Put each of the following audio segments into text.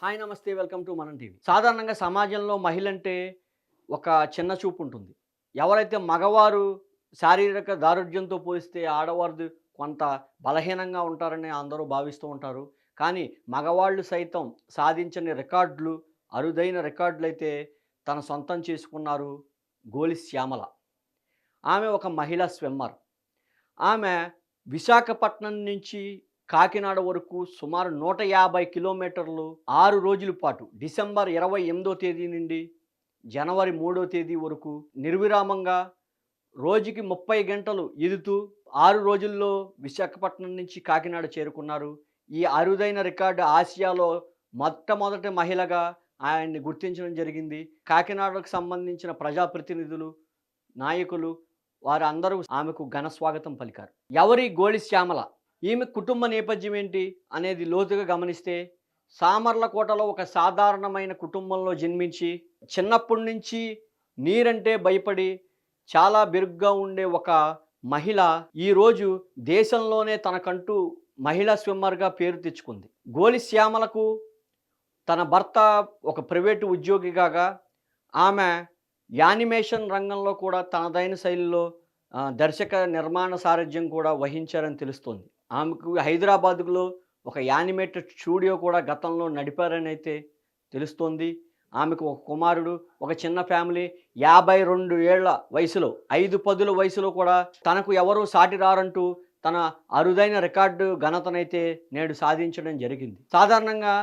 Hi నమస్తే welcome to మనం TV. సాధారణంగా సమాజంలో మహిళంటే ఒక చిన్న చూపు ఉంటుంది. ఎవరైతే మగవారు శారీరక దారుఢ్యంతో పోలిస్తే ఆడవారిది కొంత బలహీనంగా ఉంటారని అందరూ భావిస్తూ ఉంటారు. కానీ మగవాళ్ళు సైతం సాధించని రికార్డులు, అరుదైన రికార్డులైతే తన సొంతం చేసుకున్నారు గోలి శ్యామల. ఆమె ఒక మహిళా స్విమ్మర్. ఆమె విశాఖపట్నం నుంచి కాకినాడ వరకు సుమారు 150 కిలోమీటర్లు 6 రోజుల పాటు డిసెంబర్ 28వ తేదీ నుండి జనవరి 3వ తేదీ వరకు నిర్విరామంగా రోజుకి 30 గంటలు ఈదుతూ 6 రోజుల్లో విశాఖపట్నం నుంచి కాకినాడ చేరుకున్నారు. ఈ అరుదైన రికార్డు ఆసియాలో మొట్టమొదటి మహిళగా ఆయన్ని గుర్తించడం జరిగింది. కాకినాడకు సంబంధించిన ప్రజాప్రతినిధులు, నాయకులు వారందరూ ఆమెకు ఘన స్వాగతం పలికారు. ఎవరి గోలి శ్యామల? ఈమె కుటుంబ నేపథ్యం ఏంటి అనేది లోతుగా గమనిస్తే, సామర్లకోటలో ఒక సాధారణమైన కుటుంబంలో జన్మించి చిన్నప్పటి నుంచి నీరంటే భయపడి చాలా బెరుగ్గా ఉండే ఒక మహిళ ఈరోజు దేశంలోనే తనకంటూ మహిళా స్విమ్మర్గా పేరు తెచ్చుకుంది. గోలి శ్యామలకు తన భర్త ఒక ప్రైవేటు ఉద్యోగి కాగా ఆమె యానిమేషన్ రంగంలో కూడా తనదైన శైలిలో దర్శక నిర్మాణ సారథ్యం కూడా వహించారని తెలుస్తోంది. ఆమెకు హైదరాబాదులో ఒక యానిమేటెడ్ స్టూడియో కూడా గతంలో నడిపారని అయితే తెలుస్తోంది. ఆమెకు ఒక కుమారుడు, ఒక చిన్న ఫ్యామిలీ. 52 ఏళ్ల వయసులో, 5 పదుల వయసులో కూడా తనకు ఎవరూ సాటి రారంటూ తన అరుదైన రికార్డు ఘనతనైతే నేడు సాధించడం జరిగింది. సాధారణంగా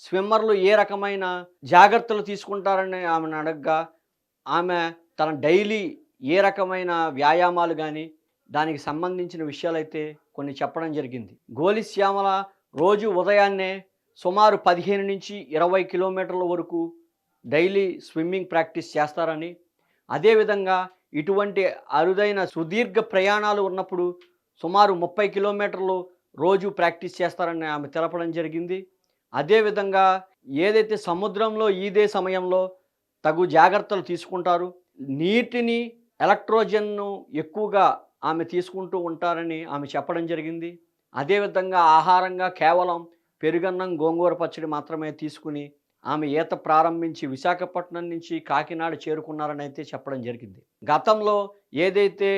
స్విమ్మర్లు ఏ రకమైన జాగ్రత్తలు తీసుకుంటారని ఆమెను అడగగా ఆమె తన డైలీ ఏ రకమైన వ్యాయామాలు కానీ దానికి సంబంధించిన విషయాలైతే కొన్ని చెప్పడం జరిగింది. గోలి శ్యామల రోజు ఉదయాన్నే సుమారు 15 నుంచి 20 కిలోమీటర్ల వరకు డైలీ స్విమ్మింగ్ ప్రాక్టీస్ చేస్తారని, అదేవిధంగా ఇటువంటి అరుదైన సుదీర్ఘ ప్రయాణాలు ఉన్నప్పుడు సుమారు 30 కిలోమీటర్లు రోజు ప్రాక్టీస్ చేస్తారని ఆమె తెలపడం జరిగింది. అదేవిధంగా ఏదైతే సముద్రంలో ఈదే సమయంలో తగు జాగ్రత్తలు తీసుకుంటారు. నీటిని, ఎలక్ట్రోజన్ను ఎక్కువగా ఆమె తీసుకుంటూ ఉంటారని ఆమె చెప్పడం జరిగింది. అదేవిధంగా ఆహారంగా కేవలం పెరుగన్నం, గోంగూర పచ్చడి మాత్రమే తీసుకుని ఆమె ఈత ప్రారంభించి విశాఖపట్నం నుంచి కాకినాడ చేరుకున్నారని అయితే చెప్పడం జరిగింది. గతంలో ఏదైతే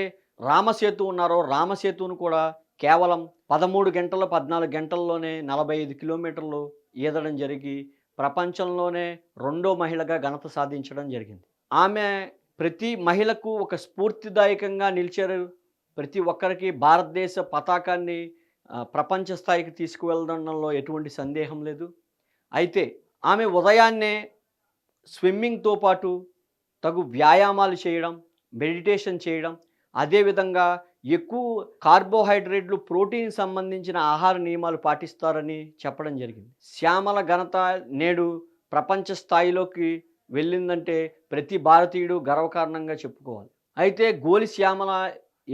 రామసేతు ఉన్నారో రామసేతును కూడా కేవలం 13 గంటలు, 14 గంటల్లోనే 45 కిలోమీటర్లు ఈదడం జరిగి ప్రపంచంలోనే రెండో మహిళగా ఘనత సాధించడం జరిగింది. ఆమె ప్రతి మహిళకు ఒక స్ఫూర్తిదాయకంగా నిలిచారు. ప్రతి ఒక్కరికి భారతదేశ పతాకాన్ని ప్రపంచ స్థాయికి తీసుకువెళ్ళడంలో ఎటువంటి సందేహం లేదు. అయితే ఆమె ఉదయాన్నే స్విమ్మింగ్తో పాటు తగు వ్యాయామాలు చేయడం, మెడిటేషన్ చేయడం, అదేవిధంగా ఎక్కువ కార్బోహైడ్రేట్లు, ప్రోటీన్ సంబంధించిన ఆహార నియమాలు పాటిస్తారని చెప్పడం జరిగింది. శ్యామల ఘనత నేడు ప్రపంచ స్థాయిలోకి వెళ్ళిందంటే ప్రతి భారతీయుడు గర్వకారణంగా చెప్పుకోవాలి. అయితే గోలి శ్యామల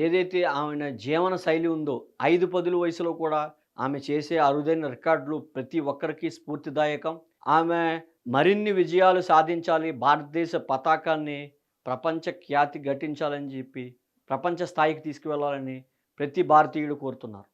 ఏదైతే ఆమె జీవన శైలి ఉందో 5 పదుల వయసులో కూడా ఆమె చేసే అరుదైన రికార్డులు ప్రతి ఒక్కరికి స్ఫూర్తిదాయకం. ఆమె మరిన్ని విజయాలు సాధించాలి, భారతదేశ పతాకాన్ని ప్రపంచ ఖ్యాతి ఘటించాలని చెప్పి ప్రపంచ స్థాయికి తీసుకువెళ్ళాలని ప్రతి భారతీయుడు కోరుతున్నారు.